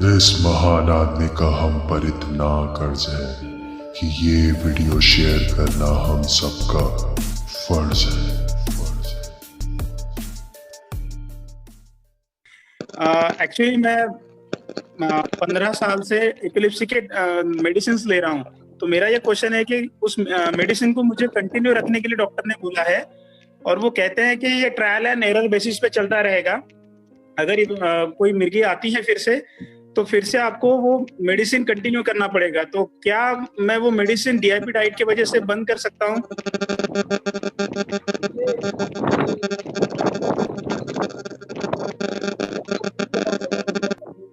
इस महान आदमी का हम पर इतना कर्ज है कि ये वीडियो शेयर करना हम सबका फर्ज है। एक्चुअली मैं 15 साल से एपिलेप्सी के मेडिसिन ले रहा हूँ। तो मेरा ये क्वेश्चन है कि उस मेडिसिन को मुझे कंटिन्यू रखने के लिए डॉक्टर ने बोला है और वो कहते हैं कि ये ट्रायल एंड एरर बेसिस पे चलता रहेगा। अगर कोई मिर्गी आती है फिर से तो फिर से आपको वो मेडिसिन कंटिन्यू करना पड़ेगा। तो क्या मैं वो मेडिसिन डीआईपी डाइट की वजह से बंद कर सकता हूँ?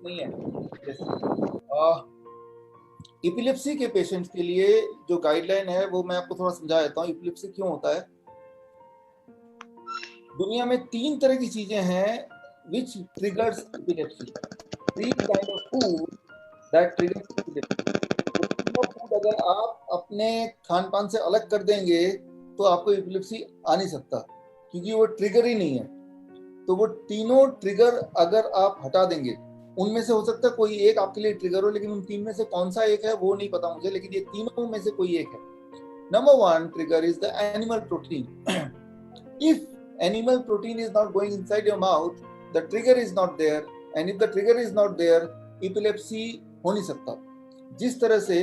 नहीं है। एपिलेप्सी के पेशेंट्स के लिए जो गाइडलाइन है वो मैं आपको थोड़ा समझा देता हूँ। एपिलेप्सी क्यों होता है? दुनिया में 3 तरह की चीजें हैं which triggers epilepsy. 3 kind of food that triggers epilepsy. Food अगर आप अपने खान पान से अलग कर देंगे तो आपको एपिलेप्सी आ नहीं सकता, क्योंकि वो ट्रिगर ही नहीं है। तो वो तीनों ट्रिगर अगर आप हटा देंगे, उनमें से हो सकता है कोई एक आपके लिए ट्रिगर हो, लेकिन उन 3 में से कौन सा एक है वो नहीं पता मुझे, लेकिन ये तीनों में से कोई एक है। Number 1 trigger is the animal protein. If animal protein is not going inside your mouth, the trigger is not there, and if the trigger is not there, epilepsy हो नहीं सकता। जिस तरह से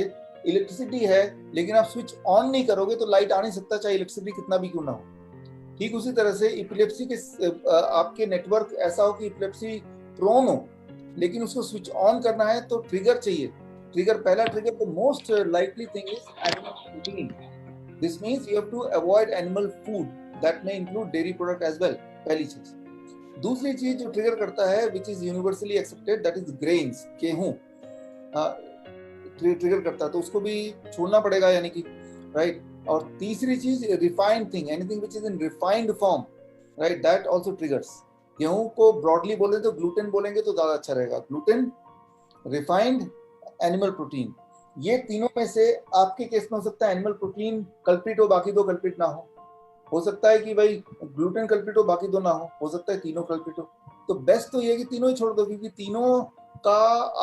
इलेक्ट्रिसिटी है लेकिन आप स्विच ऑन नहीं करोगे तो लाइट आ नहीं सकता, चाहे इलेक्ट्रिसिटी कितना भी क्यों ना हो। ठीक उसी तरह से एपिलेप्सी के आपके नेटवर्क ऐसा हो कि एपिलेप्सी प्रोन हो, लेकिन उसको स्विच ऑन करना है तो ट्रिगर चाहिए। पहला trigger, the most likely thing is animal protein. This means you have to avoid animal food, that may include dairy product as well। पहली चीज। दूसरी चीज जो ट्रिगर करता है which is universally accepted, that is grains, गेहूं trigger करता है, तो उसको भी छोड़ना पड़ेगा, यानी कि राइट। और तीसरी चीज refined thing, anything which is in refined form, right, that also triggers। गेहूं को ब्रॉडली बोले तो ग्लूटेन बोलेंगे तो ज्यादा अच्छा रहेगा। ग्लूटेन, रिफाइंड, एनिमल प्रोटीन, ये तीनों में से आपके केस में हो सकता है एनिमल प्रोटीन कल्प्रिट हो, बाकी 2 कल्प्रिट ना हो सकता है कि भाई ग्लूटेन कल्प्रिट हो, बाकी 2 ना हो सकता है तीनों कल्प्रिट हो। तो बेस्ट तो ये है कि तीनों ही छोड़ दो, क्योंकि तीनों का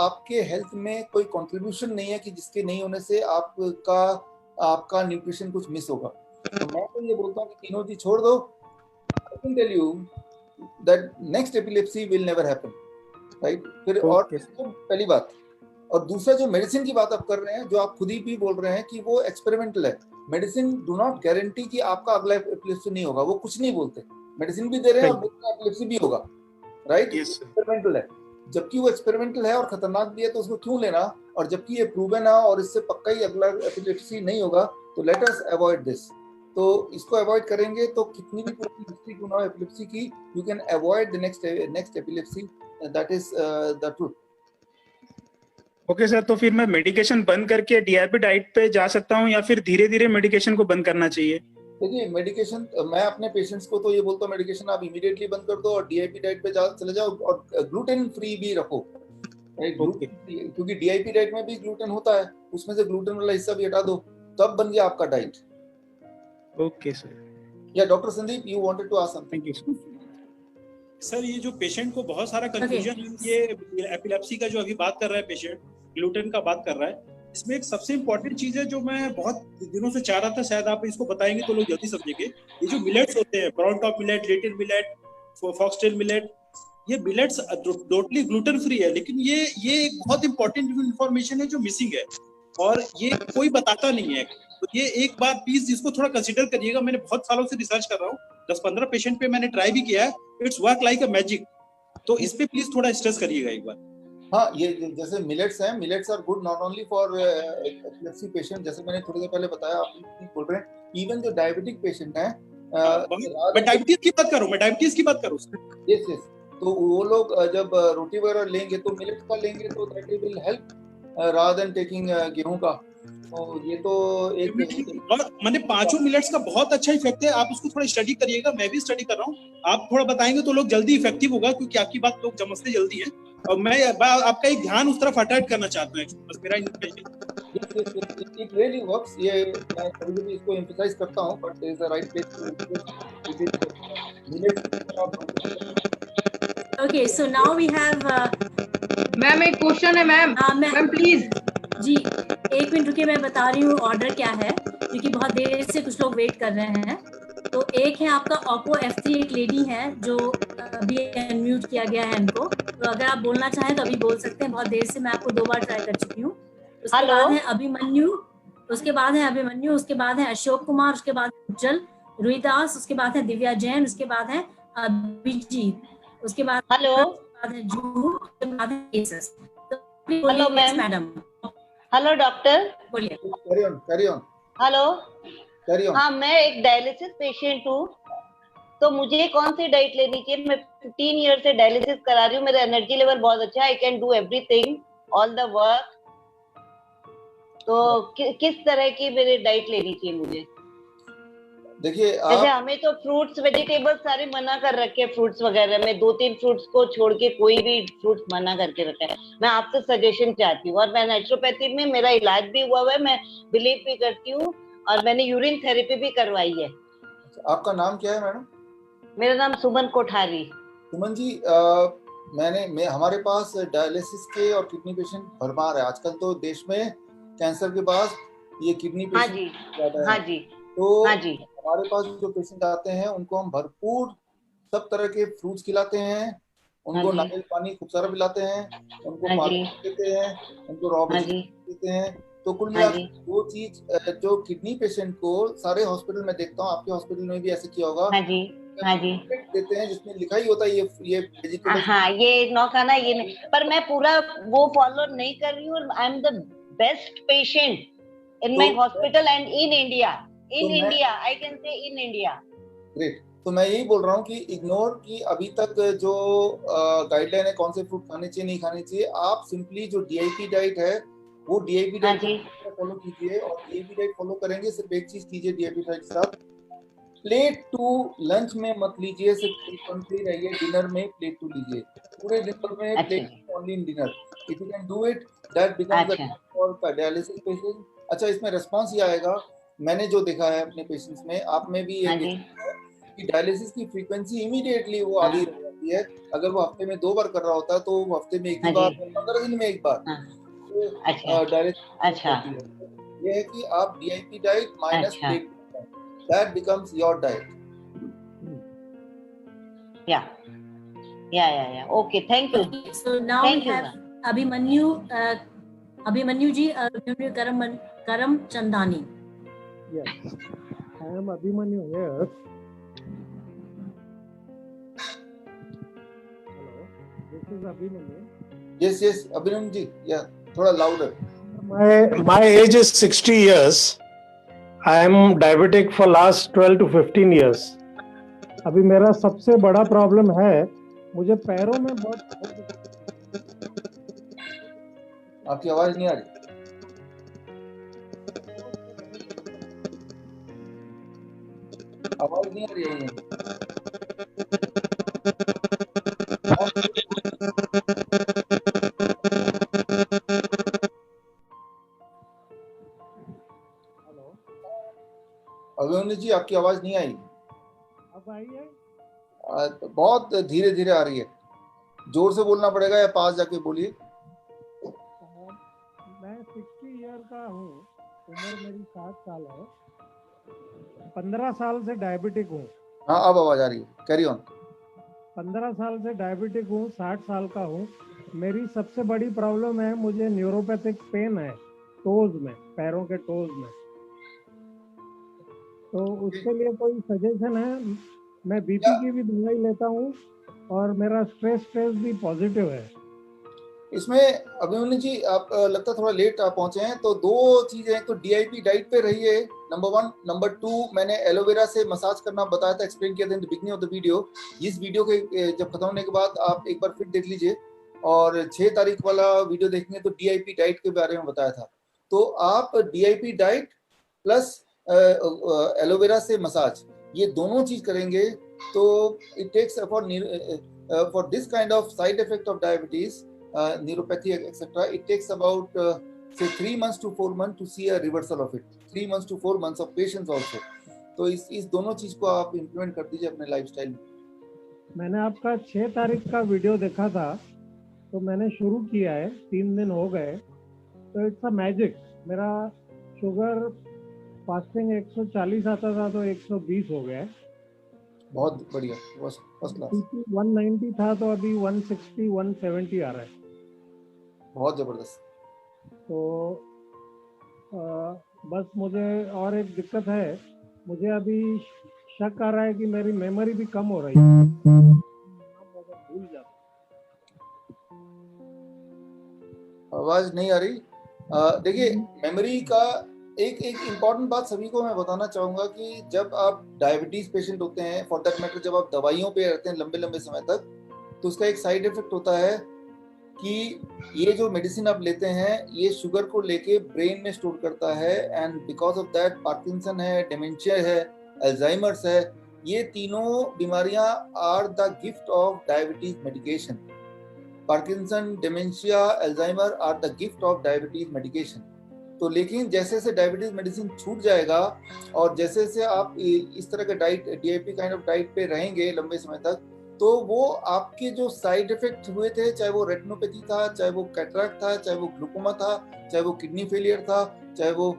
आपके हेल्थ में कोई कंट्रीब्यूशन नहीं है कि जिसके नहीं होने से आपका न्यूट्रिशन कुछ मिस होगा। तो मैं तो ये बोलता हूँ कि तीनों चीज छोड़ दो। I can tell you that next epilepsy will never happen, right. फिर और पहली बात, और दूसरा जो मेडिसिन की बात आप कर रहे हैं, जो आप खुद ही भी बोल रहे हैं कि वो एक्सपेरिमेंटल है। मेडिसिन डू नॉट गारंटी कि आपका अगला एपिलेप्सी नहीं होगा, वो कुछ नहीं बोलते। मेडिसिन भी दे रहे हैं और बोलते हैं एपिलेप्सी भी होगा, राइट। एक्सपेरिमेंटल है, जबकि वो एक्सपेरिमेंटल है और खतरनाक भी है, तो उसको क्यों लेना? और जबकि ये प्रूवन है और इससे पक्का ही अगला एपिलेप्सी नहीं होगा, तो लेट अस अवॉइड दिस। तो इसको अवॉइड करेंगे तो कितनी भी पूरी हिस्ट्री क्यों ना हो एपिलेप्सी की, you can avoid the next epilepsy, that is the truth. Okay sir, तो फिर मैं मेडिकेशन बंद करके डीआईपी डाइट पे जा सकता हूँ या फिर धीरे धीरे मेडिकेशन को बंद करना चाहिए? देखिए, मेडिकेशन मैं अपने पेशेंट्स को तो ये बोलता हूँ मेडिकेशन आप इमीडिएटली बंद कर दो और डीआईपी डाइट पे चले जाओ, और ग्लूटेन फ्री भी रखो, क्योंकि डीआईपी डाइट में भी ग्लूटेन होता है, उसमें से ग्लूटेन वाला हिस्सा भी हटा दो, तब बन गया आपका डाइट। Okay sir. या doctor Sandeep, you wanted to ask something? Sir, ये जो पेशेंट को बहुत सारा कंफ्यूजन ये एपिलेप्सी का जो अभी बात कर रहा है पेशेंट, ग्लूटेन का बात कर रहा है, इसमें एक सबसे इम्पोर्टेंट चीज है जो मैं बहुत दिनों से चाह रहा था, शायद आप इसको बताएंगे तो लोग जल्दी समझेंगे। ये जो मिलेट्स होते हैं, brown top millet, little millet, foxtail millet, ये मिलेट्स टोटली ग्लूटेन फ्री है, लेकिन ये एक बहुत इंपॉर्टेंट इंफॉर्मेशन है जो मिसिंग है और ये कोई बताता नहीं है। तो ये एक बात प्लीज इसको थोड़ा कंसिडर करिएगा। मैंने बहुत सालों से रिसर्च कर रहा हूँ, 10-15 पेशेंट पे मैंने ट्राई भी किया है, it's work like a magic. तो इस पे प्लीज थोड़ा स्ट्रेस करिएगा एक बार। हाँ, ये जैसे मिलेट्स हैं, millets are good not only for epilepsy patient, जैसे मैंने थोड़ी देर पहले बताया, आप बोल रहे हैं इवन जो डायबिटिक पेशेंट हैं, मैं डायबिटीज की बात करूं यस, तो वो लोग जब रोटी वगैरह लेंगे तो मिलेट्स का लेंगे तो that will help rather than taking गेहूं का। तो ये तो एक मैंने 5 मिलेट्स का बहुत अच्छा इफेक्ट है, आप उसको थोड़ा स्टडी करिएगा, मैं भी स्टडी कर रहा हूँ। आप थोड़ा बताएंगे तो लोग जल्दी इफेक्टिव होगा, क्योंकि आपकी बात लोग समझते जल्दी है और मैं आपका एक ध्यान उस तरफ अट्रैक्ट करना चाहता हूँ, बस मेरा इट रियली वर्क्स। ये मैं कभी भी इसको एम्फसाइज करता हूँ, but there is a right place too. Okay, so now we have ma'am एक क्वेश्चन है मैम। हाँ मैम प्लीज। जी, एक मिनट रुकिए, मैं बता रही हूँ ऑर्डर क्या है, क्योंकि बहुत देर से कुछ लोग वेट कर रहे हैं। तो एक है आपका ओप्पो F3, एक लेडी है जो अभी अनम्यूट किया गया है इनको, तो अगर आप बोलना चाहें तो अभी बोल सकते हैं, बहुत देर से मैं आपको 2 बार ट्राई कर चुकी हूँ। उसके हेलो। बाद है अभिमन्यु, उसके बाद है अभिमन्यु, उसके बाद है अशोक कुमार, उसके बाद उज्जवल रुईदास, उसके बाद है दिव्या जैन, उसके बाद है अभिजीत, उसके बाद हेलो। है जूहू, उसके बाद है केसस। तो hello ma'am. Madam. Hello doctor. बोलिए। Carry on hello. हाँ, मैं एक डायलिसिस पेशेंट हूँ, तो मुझे कौन सी डाइट लेनी चाहिए? मैं 15 ईयर से डायलिसिस करा रही हूँ, मेरा एनर्जी लेवल बहुत अच्छा है, I can do everything, all the work. तो किस तरह की मेरी डाइट लेनी चाहिए मुझे? देखिए जैसे हमें तो फ्रूट्स वेजिटेबल्स सारे मना कर रखे हैं, फ्रूट्स वगैरह में 2-3 फ्रूट्स को छोड़ के कोई भी फ्रूट्स मना करके रखा है। मैं आपसे सजेशन चाहती हूँ, और मैं नेचुरोपैथी में मेरा इलाज भी हुआ है, मैं बिलीव भी करती हूँ, और मैंने यूरिन थेरेपी भी करवाई है। आपका नाम क्या है मैडम? मेरा नाम सुमन कोठारी। सुमन जी, हमारे पास डायलिसिस के और किडनी पेशेंट भरमार है आजकल, तो देश में कैंसर के बाद ये किडनी हाँ पेशेंट जी, ज्यादा है। हाँ जी, तो हाँ जी, हमारे पास जो पेशेंट आते हैं उनको हम भरपूर सब तरह के फ्रूट्स खिलाते हैं, उनको हाँ जी। नारियल पानी खूब सारा पिलाते हैं, उनको हाँ पानी जी, देते हैं, उनको रॉ हाँ जी, वेजिटेबल देते हैं। तो कुल हाँ मिला जी, वो चीज जो किडनी पेशेंट को सारे हॉस्पिटल में देखता हूँ, आपके हॉस्पिटल में भी ऐसे किया होगा, हाँ जी, हाँ जी। देते हैं जिसमें लिखा ही होता है ये वेजिटेबल। हाँ, ये नौखाना ये नहीं, पर मैं पूरा वो फॉलो नहीं कर रही हूँ। I am the best patient in my hospital and in India. In India, I can say in India. Great. तो मैं यही बोल रहा हूँ कि इग्नोर की अभी तक जो गाइडलाइन है कौन से फ्रूट खाने चाहिए नहीं खाने चाहिए, आप सिंपली जो डीआईपी डाइट है वो डीआईपी हाँ डाइट जी, फॉलो कीजिए। और डीआईपी डाइट फॉलो करेंगे, सिर्फ एक चीज कीजिए डीआईपी डाइट के साथ, प्लेट टू लंच में मत लीजिए, सिर्फ फ्रीक्वेंटली रहिए, डिनर में प्लेट टू लीजिए, पूरे डिनर में अच्छा प्लेट जी, only in dinner. If you can do it, that becomes the अच्छा, फॉर डायलिसिस पेशेंट। अच्छा, इसमें रिस्पांस ये आएगा, मैंने जो देखा है अपने पेशेंट्स में, आप में भी ये हाँ जी, देखा है कि डायलिसिस की फ्रीक्वेंसी इमीडिएटली वो हाँ, आधी रह जाती है। अगर वो हफ्ते में 2 बार कर रहा होता है तो वो हफ्ते में एक ही हाँ बार, जी, 15 दिन में एक बार हाँ, तो अच्छा, डायलिसिस अच्छा, होती है। ये है कि आप डीआईपी डाइट माइनस अच्छा, plate, that becomes your diet. Yeah, okay, thank you, So now we thank you have ma'am. Abhimanyu, Abhimanyu ji, Abhimanyu Karam Chandani. Yes, I am Abhimanyu here. Hello, this is Abhimanyu. Yes, Abhinam ji, yeah, थोड़ा louder. My age is 60 years. I am diabetic for last 12 to 15 years. अभी मेरा सबसे बड़ा problem है, मुझे पैरों में बहुत, आपकी आवाज नहीं आ रही। आवाज नहीं आ रही है। अभिमन्यु जी, आपकी आवाज नहीं आई। अब आई है? बहुत धीरे धीरे आ रही है, जोर से बोलना पड़ेगा या पास जाके बोलिए। मैं 60 ईयर का हूँ, उम्र मेरी 60 साल है, 15 साल से डायबिटिक हूँ। हाँ, अब आवाज आ रही है, कैरी ऑन। 15 साल से डायबिटिक हूँ, 60 साल का हूँ। मेरी सबसे बड़ी प्रॉब्लम है, मुझे न्यूरोपैथिक पेन है टोज में, पैरों के टोज में। तो उसके लिए कोई सजेशन है? मैं बीपी की भी दवाई लेता हूँ और मेरा स्ट्रेस भी पॉजिटिव है। इसमें अभिमन्यु जी, आप लगता है थोड़ा लेट आप पहुंचे हैं, तो 2 चीजें, एक तो डीआईपी डाइट पे रहिए, नंबर 1। नंबर 2, मैंने एलोवेरा से मसाज करना बताया था, एक्सप्लेन किया था in the beginning of the video. इस वीडियो के जब खत्म होने के बाद आप एक बार फिर देख लीजिए, और 6 तारीख वाला वीडियो देखेंगे तो डीआईपी डाइट के बारे में बताया था। तो आप डीआईपी डाइट प्लस एलोवेरा से मसाज, ये दोनों चीज करेंगे तो it takes for this kind of side effect of diabetes, neuropathy etc, it takes about say 3 months to 4 months to see a reversal of it, 3 months to 4 months of patience also। तो इस दोनों चीज को आप implement कर दीजिए अपने lifestyle में। मैंने आपका 6 तारीख का वीडियो देखा था, तो मैंने शुरू किया है, 3 दिन हो गए, तो इट्स अ मैजिक। मेरा शुगर फास्टिंग 140 आता था तो 120 हो गया है। बहुत बढ़िया, फर्स्ट क्लास। 190 था तो अभी 160 170 आ रहा है। बहुत जबरदस्त। तो बस मुझे और एक दिक्कत है, मुझे अभी शक आ रहा है कि मेरी मेमोरी भी कम हो रही है, भूल जाता। आवाज नहीं आ रही। देखिए, मेमोरी का एक इम्पॉर्टेंट बात सभी को मैं बताना चाहूंगा कि जब आप डायबिटीज पेशेंट होते हैं, फॉर दैट मैटर जब आप दवाइयों पे रहते हैं लंबे लंबे समय तक, तो उसका एक साइड इफेक्ट होता है कि ये जो मेडिसिन आप लेते हैं ये शुगर को लेके ब्रेन में स्टोर करता है, and because of that Parkinson है, डिमेंशिया है, अल्जाइमर्स है, ये तीनों बीमारियां are the gift of diabetes medication. Parkinson, dementia, Alzheimer are the gift of diabetes medication. तो लेकिन जैसे से डायबिटीज मेडिसिन छूट जाएगा और जैसे से आप इस तरह का diet, DIP kind of diet पे रहेंगे लंबे समय तक, तो वो आपके जो साइड इफेक्ट हुए थे, चाहे वो रेटिनोपैथी था, चाहे वो कैटरैक्ट था, चाहे वो ग्लूकोमा था, चाहे वो किडनी फेलियर था, चाहे वो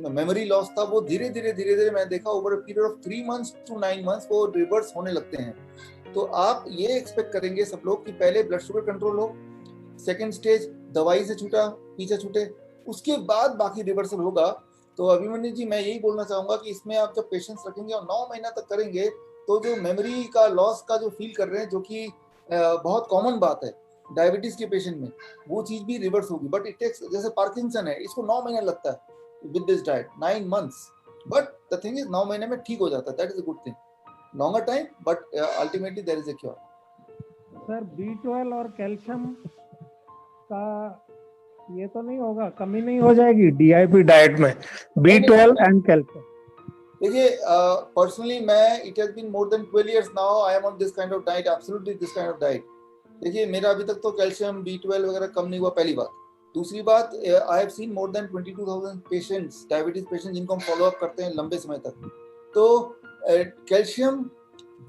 मेमोरी लॉस था, वो धीरे धीरे मैंने देखा over a period of 3 months to 9 months वो रिवर्स होने लगते हैं। तो आप ये एक्सपेक्ट करेंगे सब लोग कि पहले ब्लड शुगर कंट्रोल हो, सेकेंड स्टेज दवाई से पीछा छूटे, उसके बाद बाकी रिवर्सल होगा। तो अभिमन्यु जी, मैं यही बोलना चाहूंगा कि इसमें आप जब पेशेंस रखेंगे और 9 महीना तक करेंगे, तो जो मेमोरी का लॉस का जो फील कर रहे हैं, जो कि बहुत कॉमन बात है डायबिटीज के पेशेंट में, वो चीज भी रिवर्स होगी। बट इट टेक्स, जैसे पार्किंसन है, इसको 9 महीना लगता है with this diet, 9 months, but the thing is 9 महीने में ठीक हो जाता है। That is a good thing, longer time but ultimately there is a cure. Sir, B12 और कैल्शियम का ये तो नहीं होगा, कमी नहीं हो जाएगी डीआईपी डाइट में, B12 एंड कैल्शियम? देखिए, पर्सनली मैं, it has been more than 12 years now I am on this kind of diet, absolutely this kind of diet. देखिए, मेरा अभी तक तो कैल्शियम, B12 वगैरह कम नहीं हुआ, पहली बात। दूसरी बात, I have seen more than 22,000 patients, diabetes patient, जिनको हम फॉलो अप करते हैं लंबे समय तक। तो कैल्शियम,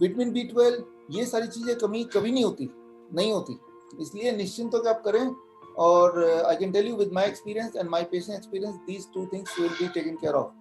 विटामिन B12, ये सारी चीजें कमी कभी नहीं होती, इसलिए निश्चिंत होकर आप करें। और I can tell you with my experience and my patient experience, these 2 things will be taken care of.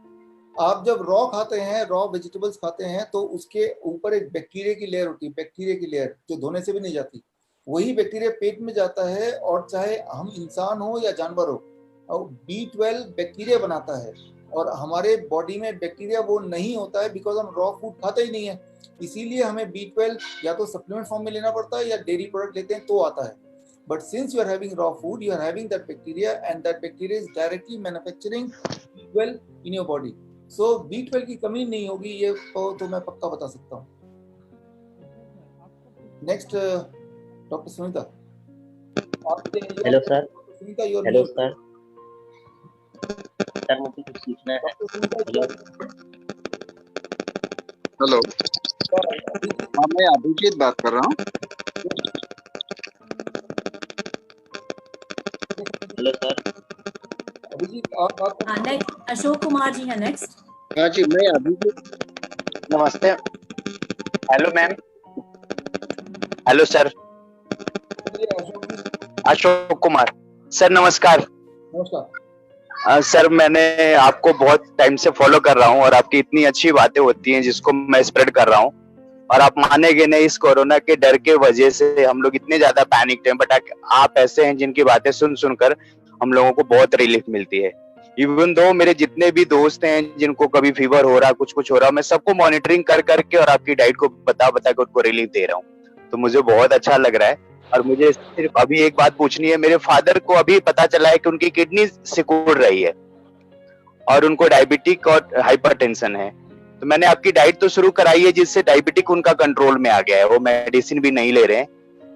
आप जब रॉ खाते हैं, रॉ वेजिटेबल्स खाते हैं, तो उसके ऊपर एक बैक्टीरिया की लेयर होती है, बैक्टीरिया की लेयर जो धोने से भी नहीं जाती, वही बैक्टीरिया पेट में जाता है। और चाहे हम इंसान हो या जानवर हो, और B12 बैक्टीरिया बनाता है, और हमारे बॉडी में बैक्टीरिया वो नहीं होता है बिकॉज हम रॉ फूड खाते ही नहीं है। इसीलिए हमें B12 या तो सप्लीमेंट फॉर्म में लेना पड़ता है या डेयरी प्रोडक्ट लेते हैं तो आता है। But since you are having raw food, you are having that bacteria, and that bacteria is directly manufacturing B12 in your body. So B12 की कमी नहीं होगी, ये तो मैं पक्का बता सकता हूँ। Next, doctor Sunita. Hello sir. Sunita, your hello sir. Sir, मुझे कुछ पूछना है। हेलो, हाँ, मैं अभिजीत बात कर रहा हूँ। Hello sir. अभिजीत, आप बात। हाँ, नेक्स्ट अशोक कुमार जी है नेक्स्ट। हाँ जी, मैं अभिजीत। नमस्ते। Hello ma'am. Hello sir. Ashok Kumar sir, नमस्कार। नमस्कार सर, मैंने आपको बहुत टाइम से फॉलो कर रहा हूँ और आपकी इतनी अच्छी बातें होती हैं जिसको मैं स्प्रेड कर रहा हूँ। और आप मानेंगे नहीं, इस कोरोना के डर के वजह से हम लोग इतने ज्यादा पैनिक थे, बट आप ऐसे हैं जिनकी बातें सुन सुनकर हम लोगों को बहुत रिलीफ मिलती है। इवन दो मेरे जितने भी दोस्त हैं जिनको कभी फीवर हो रहा, कुछ हो रहा, मैं सबको मॉनिटरिंग कर करके और आपकी डाइट को बता के उनको रिलीफ दे रहा हूँ। तो मुझे बहुत अच्छा लग रहा है। और मुझे सिर्फ अभी एक बात पूछनी है, मेरे फादर को अभी पता चला है कि उनकी किडनी सिकुड़ रही है और उनको डायबिटिक और हाइपरटेंशन है। तो मैंने आपकी डाइट तो शुरू कराई है जिससे डायबिटिक उनका कंट्रोल में आ गया है, वो मेडिसिन भी नहीं ले रहे हैं,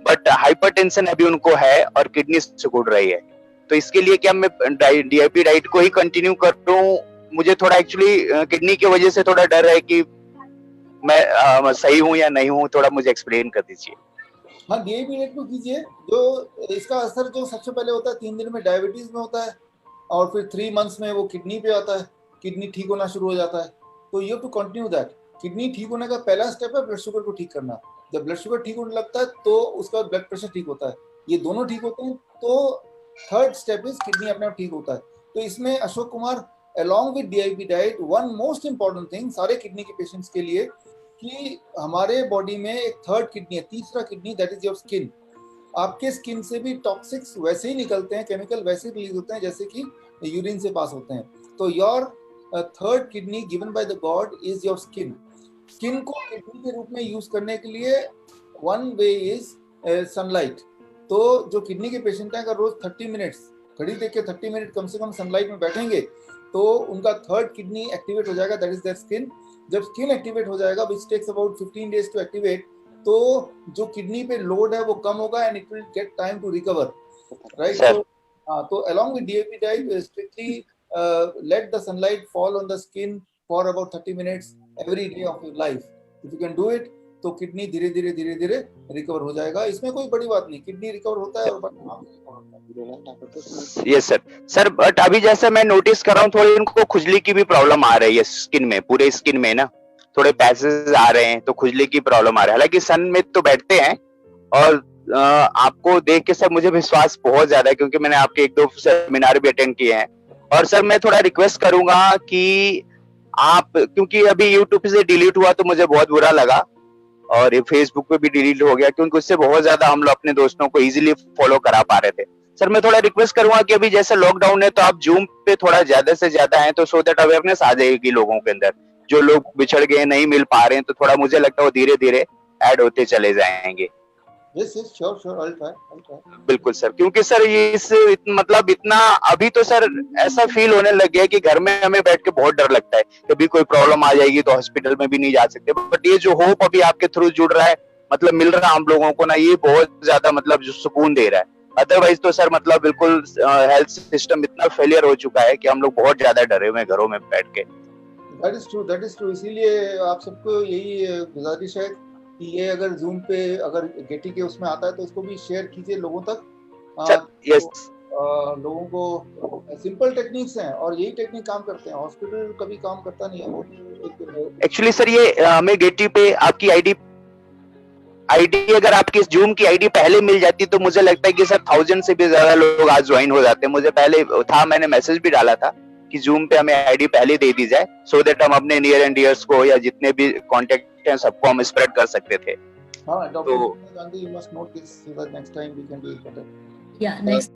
बट हाइपरटेंशन अभी उनको है और किडनी सिकुड़ रही है। तो इसके लिए क्या मैं डीआईपी डाइट को ही कंटिन्यू करूं? मुझे थोड़ा एक्चुअली किडनी की वजह से थोड़ा डर है कि मैं सही हूं या नहीं हूं, थोड़ा मुझे एक्सप्लेन कर दीजिए। हाँ, डीआईपी डाइट को कीजिए। जो इसका असर जो सबसे पहले होता है 3 दिन में डायबिटीज में होता है, और फिर 3 months में वो किडनी पे आता है, किडनी ठीक होना शुरू हो जाता है। तो you have to continue that. Kidney ठीक होने का पहला स्टेप है ब्लड शुगर को ठीक करना। जब ब्लड शुगर ठीक होने लगता है तो उसका ब्लड प्रेशर ठीक होता है। ये दोनों ठीक होते हैं तो थर्ड स्टेप इज किडनी अपने आप ठीक होता है। तो इसमें Ashok Kumar along with DIP diet one most important thing सारे किडनी के पेशेंट्स के लिए कि हमारे बॉडी में एक थर्ड किडनी है, तीसरा kidney, that is your skin. आपके स्किन से भी टॉक्सिक्स वैसे ही निकलते हैं, केमिकल वैसे रिलीज होते हैं जैसे कि यूरिन से पास होते हैं। तो your third kidney given by the God is your skin. Skin को किडनी के रूप में यूज करने के लिए वन वे इज सनलाइट। तो जो किडनी के पेशेंट हैं अगर रोज 30 मिनट्स घड़ी देख के 30 मिनट कम से कम सनलाइट में बैठेंगे तो उनका थर्ड किडनी एक्टिवेट हो जाएगा, दैट इज देयर स्किन। जब स्किन एक्टिवेट हो जाएगा which takes about 15 days to activate, तो जो किडनी पे लोड है वो कम होगा and it will get time to recover, right. तो along with DIP diet strictly let the sunlight fall on the skin for about 30 minutes every day of your life. If you can do it तो kidney धीरे धीरे recover हो जाएगा। इसमें कोई बड़ी बात नहीं, किडनी रिकवर होता है और यस सर बट अभी जैसे मैं नोटिस कर रहा हूँ थोड़ी इनको खुजली की भी प्रॉब्लम आ रही है स्किन में, पूरे स्किन में ना थोड़े पैसेज आ रहे हैं तो खुजली की प्रॉब्लम आ रही है। हालांकि सन में तो बैठते हैं और आपको देख के सर मुझे विश्वास बहुत ज्यादा है क्योंकि मैंने आपके 1-2 सेमिनार भी अटेंड किए हैं। और सर मैं थोड़ा रिक्वेस्ट करूंगा कि आप, क्योंकि अभी यूट्यूब से डिलीट हुआ तो मुझे बहुत बुरा लगा और ये फेसबुक पे भी डिलीट हो गया क्योंकि उससे बहुत ज्यादा हम लोग अपने दोस्तों को इजीली फॉलो करा पा रहे थे। सर मैं थोड़ा रिक्वेस्ट करूंगा कि अभी जैसे लॉकडाउन है तो आप जूम पे थोड़ा ज्यादा से ज्यादा हैं तो सो दैट अवेयरनेस आ जाएगी लोगों के अंदर। जो लोग बिछड़ गए नहीं मिल पा रहे हैं तो थोड़ा मुझे लगता है वो धीरे धीरे ऐड होते चले जाएंगे। Yes, sure, I'll try. बिल्कुल सर, क्योंकि सर ये इस मतलब इतना अभी तो सर ऐसा फील होने लग गया है कि घर में हमें बैठ के बहुत डर लगता है, कभी कोई प्रॉब्लम आ जाएगी तो हॉस्पिटल में भी नहीं जा सकते। बट ये जो होप अभी आपके थ्रू जुड़ रहा है, मतलब मिल रहा है हम लोगों को ना, ये बहुत ज्यादा मतलब जो सुकून दे रहा है। अदरवाइज तो सर मतलब बिल्कुल हेल्थ सिस्टम इतना फेलियर हो चुका है कि हम लोग बहुत ज्यादा डरे हुए हैं घरों में बैठ के। That is true. इसीलिए आप सबको यही गुजारिश है कि ये अगर जूम पे अगर गेटी के उसमें आता है तो उसको भी शेयर कीजिए लोगों तक। यस लोगों को सिंपल टेक्निक्स हैं और यही टेक्निक काम करते हैं, हॉस्पिटल कभी काम करता नहीं है। एक्चुअली सर ये हमें गेटी पे आपकी आईडी अगर आपकी जूम की आईडी पहले मिल जाती तो मुझे लगता है कि सर 1000 से भी ज्यादा लोग आज ज्वाइन हो जाते हैं। मुझे पहले था, मैंने मैसेज भी डाला था कि जूम पे हमें आईडी पहले दे दी जाए सो दैट हम अपने नियर एंड डियर्स को या जितने भी कांटेक्ट हैं सबको हम स्प्रेड कर सकते थे। हाँ, doctor Gandhi, you must note this so that next time we can do it better. Yeah, next